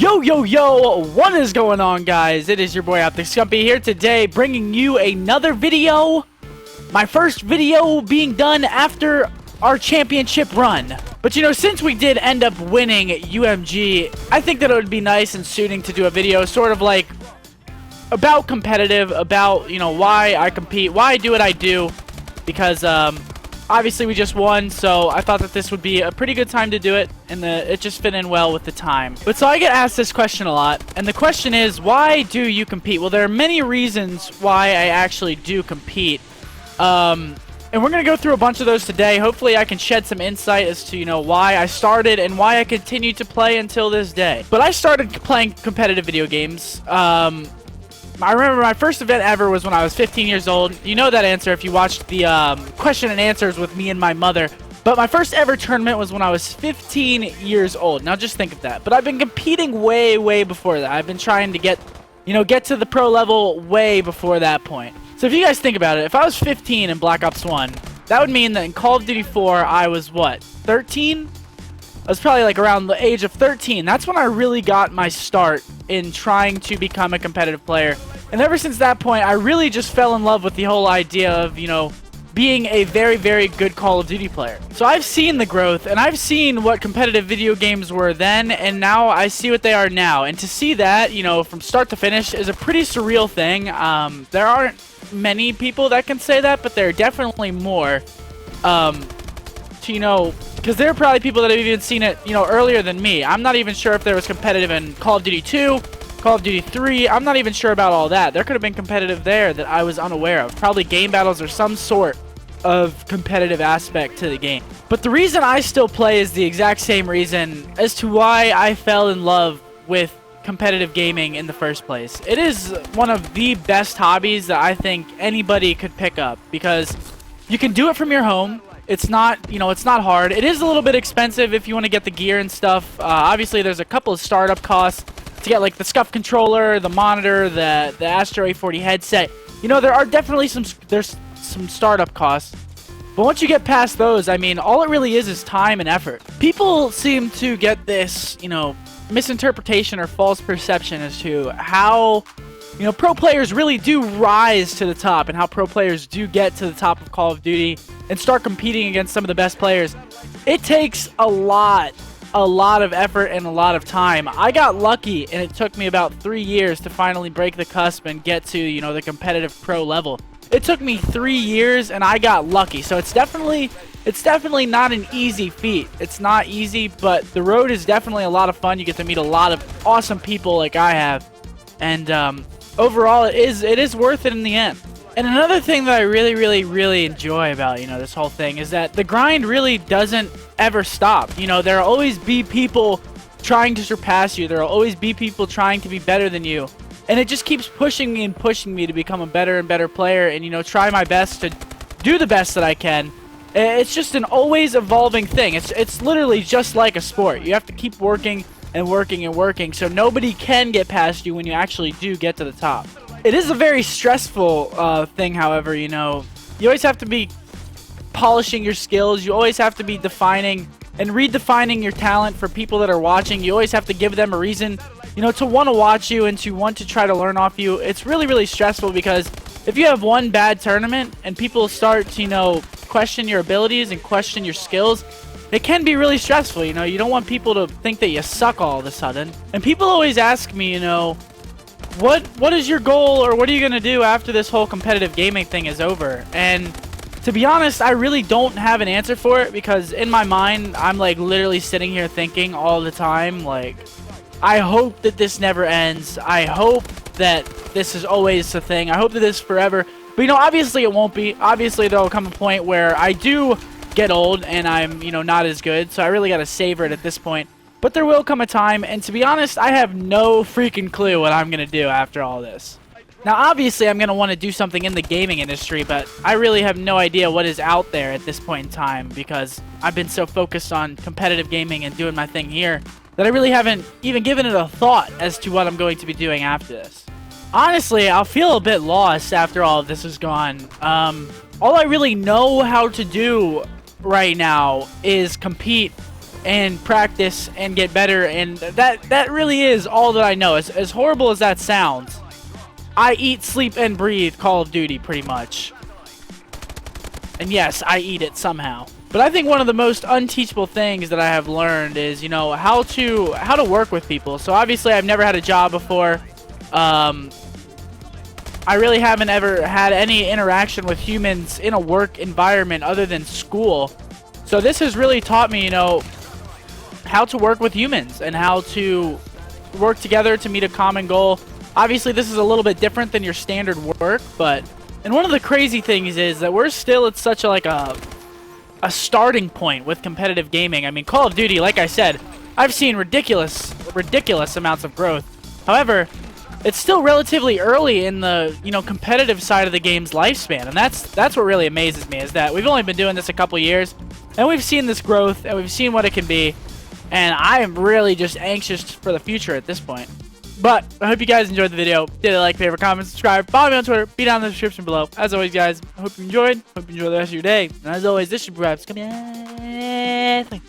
Yo, yo, yo, what is going on, guys? It is your boy out there, Scumpy, here today, bringing you another video. My first video being done after our championship run. But, you know, since we did end up winning UMG, I think that it would be nice and suiting to do a video sort of like about competitive, about, you know, why I compete, why I do what I do. Because, obviously we just won, so I thought that this would be a pretty good time to do it, and it just fit in well with the time. But so I get asked this question a lot, and the question is, why do you compete? Well, there are many reasons why I actually do compete. And we're going to go through a bunch of those today. Hopefully I can shed some insight as to, you know, why I started and why I continue to play until this day. But I started playing competitive video games. I remember my first event ever was when I was 15 years old. You know that answer if you watched the question and answers with me and my mother. But my first ever tournament was when I was 15 years old. Now just think of that. But I've been competing way, way before that. I've been trying to get to the pro level way before that point. So if you guys think about it, if I was 15 in Black Ops 1, that would mean that in Call of Duty 4, I was what, 13? I was probably like around the age of 13. That's when I really got my start in trying to become a competitive player. And ever since that point, I really just fell in love with the whole idea of, you know, being a very, very good Call of Duty player. So I've seen the growth, and I've seen what competitive video games were then, and now I see what they are now. And to see that, you know, from start to finish is a pretty surreal thing. There aren't many people that can say that, but there are definitely more. You know, because there are probably people that have even seen it, you know, earlier than me. I'm not even sure if there was competitive in Call of Duty 2, Call of Duty 3. I'm not even sure about all that. There could have been competitive there that I was unaware of. Probably game battles or some sort of competitive aspect to the game. But the reason I still play is the exact same reason as to why I fell in love with competitive gaming in the first place. It is one of the best hobbies that I think anybody could pick up because you can do it from your home. It's not, you know, it's not hard. It is a little bit expensive if you want to get the gear and stuff. Obviously, there's a couple of startup costs to get, like, the Scuf controller, the monitor, the Astro A40 headset. You know, there are definitely some startup costs. But once you get past those, I mean, all it really is time and effort. People seem to get this, you know, misinterpretation or false perception as to how, you know, pro players really do rise to the top and how pro players do get to the top of Call of Duty and start competing against some of the best players. It takes a lot of effort and a lot of time. I got lucky, and it took me about 3 years to finally break the cusp and get to, you know, the competitive pro level. It took me 3 years, and I got lucky. So it's definitely not an easy feat. It's not easy, but the road is definitely a lot of fun. You get to meet a lot of awesome people like I have, and overall, it is worth it in the end. And another thing that I really, really, really enjoy about, you know, this whole thing is that the grind really doesn't ever stop. You know, there'll always be people trying to surpass you. There'll always be people trying to be better than you. And it just keeps pushing me and pushing me to become a better and better player and, you know, try my best to do the best that I can. It's just an always evolving thing. It's literally just like a sport. You have to keep working and working and working, so nobody can get past you when you actually do get to the top. It is a very stressful thing, however, you know. You always have to be polishing your skills. You always have to be defining and redefining your talent for people that are watching. You always have to give them a reason, you know, to want to watch you and to want to try to learn off you. It's really, really stressful because if you have one bad tournament and people start to, you know, question your abilities and question your skills, it can be really stressful. You know, you don't want people to think that you suck all of a sudden. And people always ask me, you know, what is your goal, or what are you going to do after this whole competitive gaming thing is over? And to be honest, I really don't have an answer for it because in my mind, I'm like literally sitting here thinking all the time, like, I hope that this never ends. I hope that this is always the thing. I hope that this is forever. But, you know, obviously it won't be. Obviously there will come a point where I do get old and I'm, you know, not as good, so I really gotta savor it at this point. But there will come a time, and to be honest, I have no freaking clue what I'm gonna do after all this. Now obviously I'm gonna want to do something in the gaming industry, but I really have no idea what is out there at this point in time because I've been so focused on competitive gaming and doing my thing here that I really haven't even given it a thought as to what I'm going to be doing after this. Honestly, I'll feel a bit lost after all of this is gone. All I really know how to do right now is compete and practice and get better, and that really is all that I know. As horrible as that sounds, I eat, sleep, and breathe Call of Duty pretty much. And yes, I eat it somehow. But I think one of the most unteachable things that I have learned is, you know, how to work with people. So obviously I've never had a job before. I really haven't ever had any interaction with humans in a work environment other than school. So this has really taught me, you know, how to work with humans and how to work together to meet a common goal. Obviously, this is a little bit different than your standard work, but... And one of the crazy things is that we're still at such a starting point with competitive gaming. I mean, Call of Duty, like I said, I've seen ridiculous amounts of growth. However, it's still relatively early in the, you know, competitive side of the game's lifespan, and that's what really amazes me, is that we've only been doing this a couple years, and we've seen this growth, and we've seen what it can be, and I am really just anxious for the future at this point. But I hope you guys enjoyed the video. Did like, favorite, comment, subscribe, follow me on Twitter, be down in the description below. As always, guys, I hope you enjoyed. Hope you enjoy the rest of your day. And as always, this is your Scump.